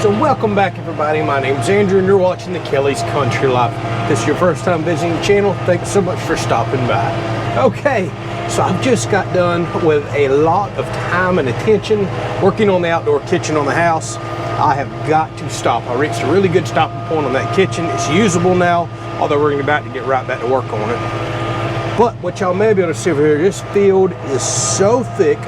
So welcome back everybody, my name's Andrew and you're watching the Kelley's Country Life. If this is your first time visiting the channel, thanks so much for stopping by. Okay, so I've just got done with a lot of time and attention working on the outdoor kitchen on the house. I have got to stop. I reached a really good stopping point on that kitchen. It's usable now, although we're about to get right back to work on it. But what y'all may be able to see over here, this field is so thick,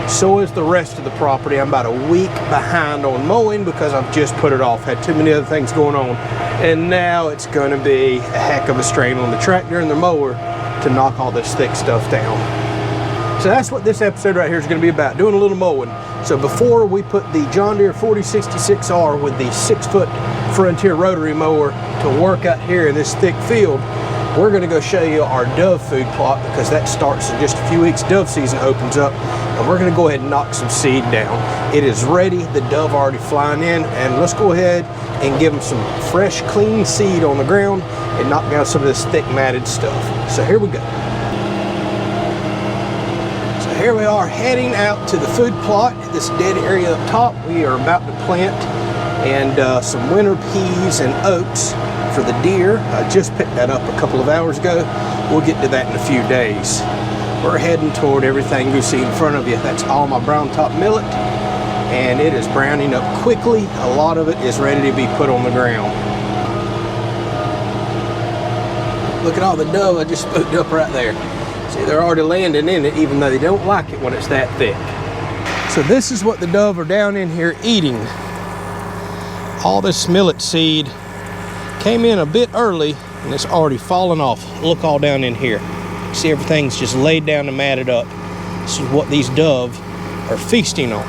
so is the rest of the property. I'm about a week behind on mowing because I've just put it off. Had too many other things going on. And now it's going to be a heck of a strain on the tractor and the mower to knock all this thick stuff down. So that's what this episode right here is going to be about, doing a little mowing. So before we put the John Deere 4066R with the 6-foot Frontier rotary mower to work out here in this thick field, we're going to go show you our dove food plot because that starts in just a few weeks. Dove season opens up and we're going to go ahead and knock some seed down. It is ready, the dove already flying in, and let's go ahead and give them some fresh, clean seed on the ground and knock down some of this thick matted stuff. So here we go. So here we are heading out to the food plot, this dead area up top. We are about to plant and some winter peas and oats for the deer. I just picked that up a couple of hours ago. We'll get to that in a few days. We're heading toward everything you see in front of you. That's all my brown top millet, and it is browning up quickly. A lot of it is ready to be put on the ground. Look at all the dove I just spooked up right there. See, they're already landing in it, even though they don't like it when it's that thick. So this is what the dove are down in here eating. All this millet seed came in a bit early and it's already fallen off. Look all down in here. See, everything's just laid down and matted up. This is what these dove are feasting on.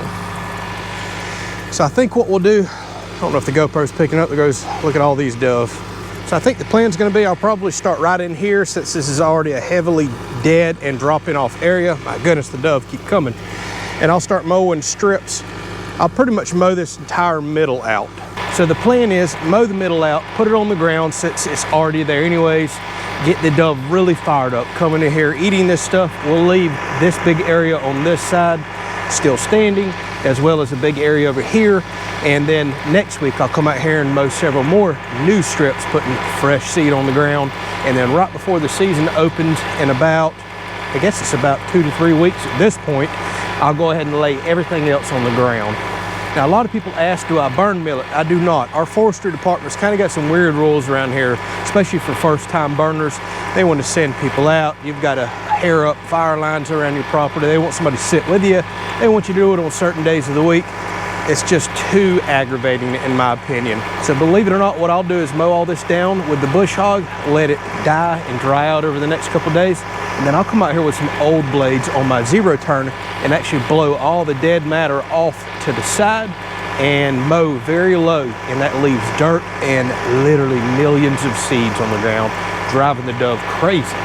So I think what we'll do, I don't know if the GoPro's picking up, there goes, look at all these dove. So I think the plan's gonna be, I'll probably start right in here since this is already a heavily dead and dropping off area. My goodness, the dove keep coming. And I'll start mowing strips. I'll pretty much mow this entire middle out. So the plan is mow the middle out, put it on the ground since it's already there anyways, get the dove really fired up, coming in here, eating this stuff. We'll leave this big area on this side still standing, as well as a big area over here. And then next week, I'll come out here and mow several more new strips, putting fresh seed on the ground. And then right before the season opens in about, I guess it's about 2 to 3 weeks at this point, I'll go ahead and lay everything else on the ground. Now, a lot of people ask, do I burn millet? I do not. Our forestry department's kind of got some weird rules around here, especially for first-time burners. They want to send people out. You've got to hair up fire lines around your property. They want somebody to sit with you. They want you to do it on certain days of the week. It's just too aggravating, in my opinion. So believe it or not, what I'll do is mow all this down with the bush hog, let it die and dry out over the next couple of days, and then I'll come out here with some old blades on my zero turner and actually blow all the dead matter off to the side and mow very low, and that leaves dirt and literally millions of seeds on the ground, driving the dove crazy.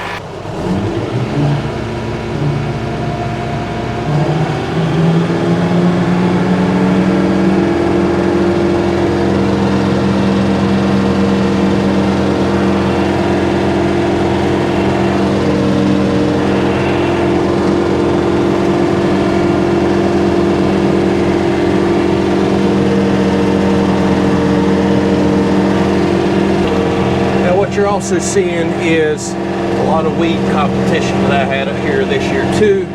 You're also seeing is a lot of weed competition that I had up here this year too.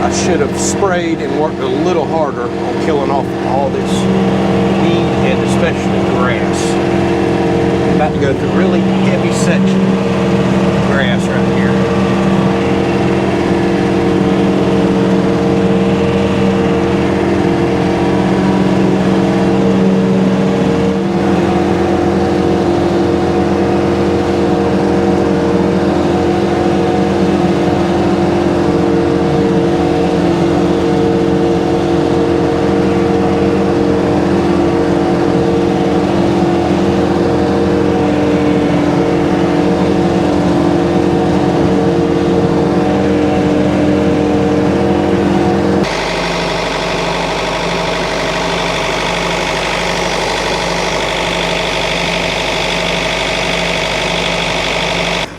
I should have sprayed and worked a little harder on killing off all this weed and especially grass. I'm about to go through a really heavy section of grass right here.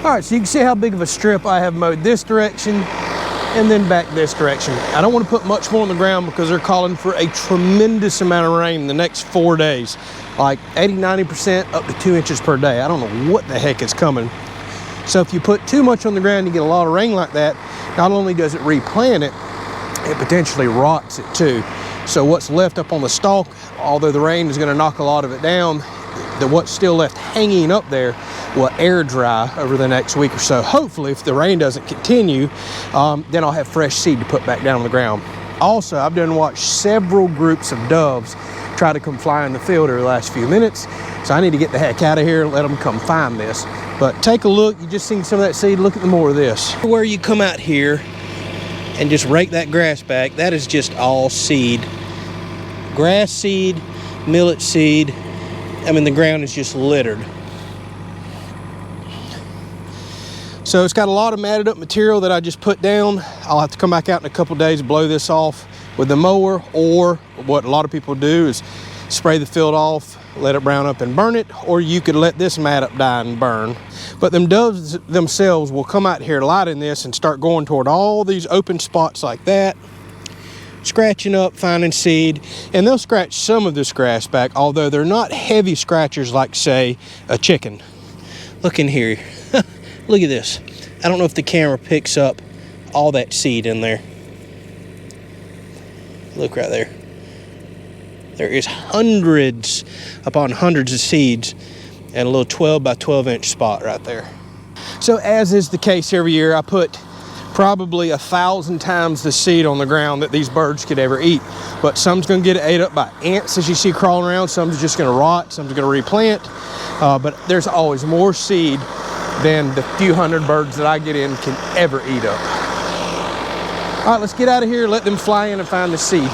All right, so you can see how big of a strip I have mowed this direction and then back this direction. I don't want to put much more on the ground because they're calling for a tremendous amount of rain the next 4 days, like 80–90% up to 2 inches per day. I don't know what the heck is coming. So if you put too much on the ground, you get a lot of rain like that. Not only does it replant it, it potentially rots it too. So what's left up on the stalk, although the rain is going to knock a lot of it down, what's still left hanging up there will air dry over the next week or so. Hopefully, if the rain doesn't continue, then I'll have fresh seed to put back down on the ground. Also, I've done watched several groups of doves try to come fly in the field over the last few minutes, so I need to get the heck out of here and let them come find this. But take a look. You just seen some of that seed. Look at the more of this. Where you come out here and just rake that grass back, that is just all seed. Grass seed, millet seed. I mean, the ground is just littered. So it's got a lot of matted up material that I just put down. I'll have to come back out in a couple days and blow this off with the mower, or what a lot of people do is spray the field off, let it brown up and burn it, or you could let this mat up die and burn. But them doves themselves will come out here lighting this and start going toward all these open spots like that, scratching up, finding seed, and they'll scratch some of this grass back, although they're not heavy scratchers like, say, a chicken. Look in here. Look at this. I don't know if the camera picks up all that seed in there. Look right there. There is hundreds upon hundreds of seeds and a little 12 by 12 inch spot right there. So as is the case every year, I put probably 1,000 times the seed on the ground that these birds could ever eat. But some's gonna get ate up by ants, as you see crawling around. Some's just gonna rot, some's gonna replant. But there's always more seed than the few hundred birds that I get in can ever eat up. All right, let's get out of here, let them fly in and find the seed.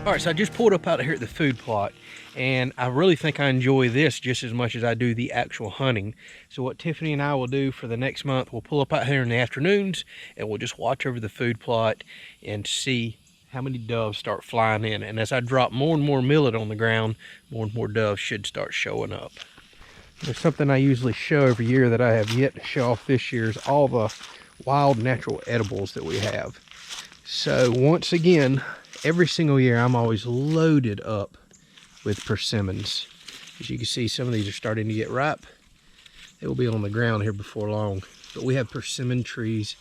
All right, so I just pulled up out of here at the food plot, and I really think I enjoy this just as much as I do the actual hunting. So what Tiffany and I will do for the next month, we'll pull up out here in the afternoons, and we'll just watch over the food plot and see how many doves start flying in. And as I drop more and more millet on the ground, more and more doves should start showing up. There's something I usually show every year that I have yet to show off this year is all the wild natural edibles that we have. So once again, every single year I'm always loaded up with persimmons. As you can see, some of these are starting to get ripe. They will be on the ground here before long. But we have persimmon trees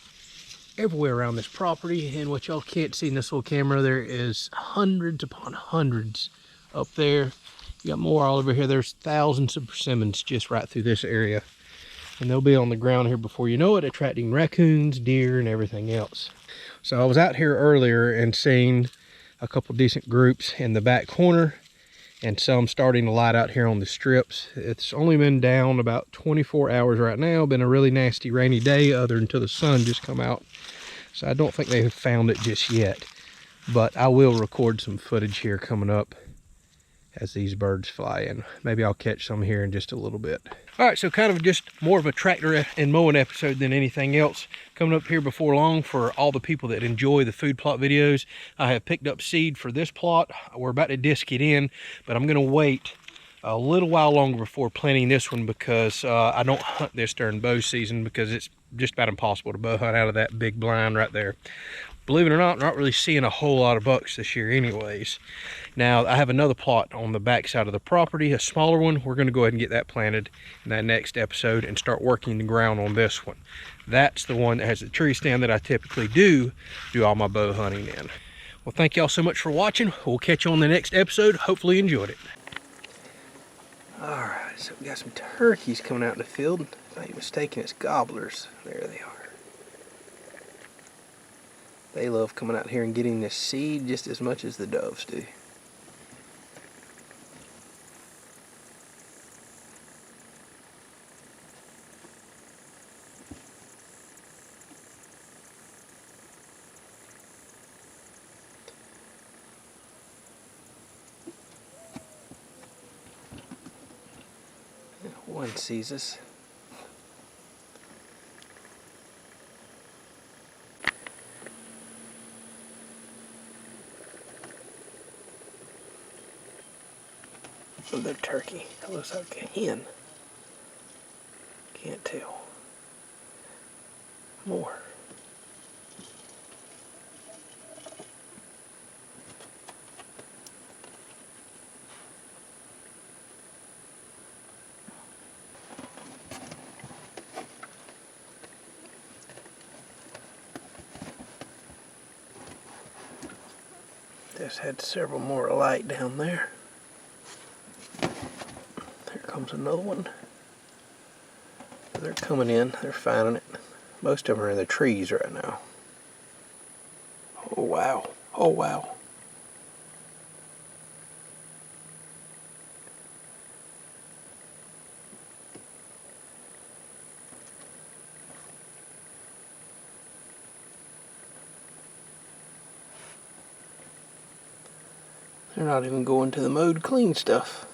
everywhere around this property, and what y'all can't see in this little camera, there is hundreds upon hundreds up there. You got more all over here. There's thousands of persimmons just right through this area, and they'll be on the ground here before you know it, attracting raccoons, deer, and everything else. So I was out here earlier and seen a couple decent groups in the back corner, and some starting to light out here on the strips. It's only been down about 24 hours right now. Been a really nasty rainy day, other until the sun just come out. So I don't think they have found it just yet, but I will record some footage here coming up as these birds fly in. Maybe I'll catch some here in just a little bit. All right, so kind of just more of a tractor and mowing episode than anything else. Coming up here before long for all the people that enjoy the food plot videos. I have picked up seed for this plot. We're about to disc it in, but I'm gonna wait a little while longer before planting this one because I don't hunt this during bow season because it's just about impossible to bow hunt out of that big blind right there. Believe it or not, I'm not really seeing a whole lot of bucks this year anyways. Now, I have another plot on the back side of the property, a smaller one. We're going to go ahead and get that planted in that next episode and start working the ground on this one. That's the one that has the tree stand that I typically do all my bow hunting in. Well, thank y'all so much for watching. We'll catch you on the next episode. Hopefully you enjoyed it. All right, so we got some turkeys coming out in the field. If I'm not mistaken, it's gobblers. There they are. They love coming out here and getting this seed just as much as the doves do. One sees us. Another turkey. That looks like a hen. Can't tell. More. Just had several more light down there. Comes another one. They're coming in, they're finding it. Most of them are in the trees right now. Oh wow, oh wow. They're not even going to the mowed clean stuff.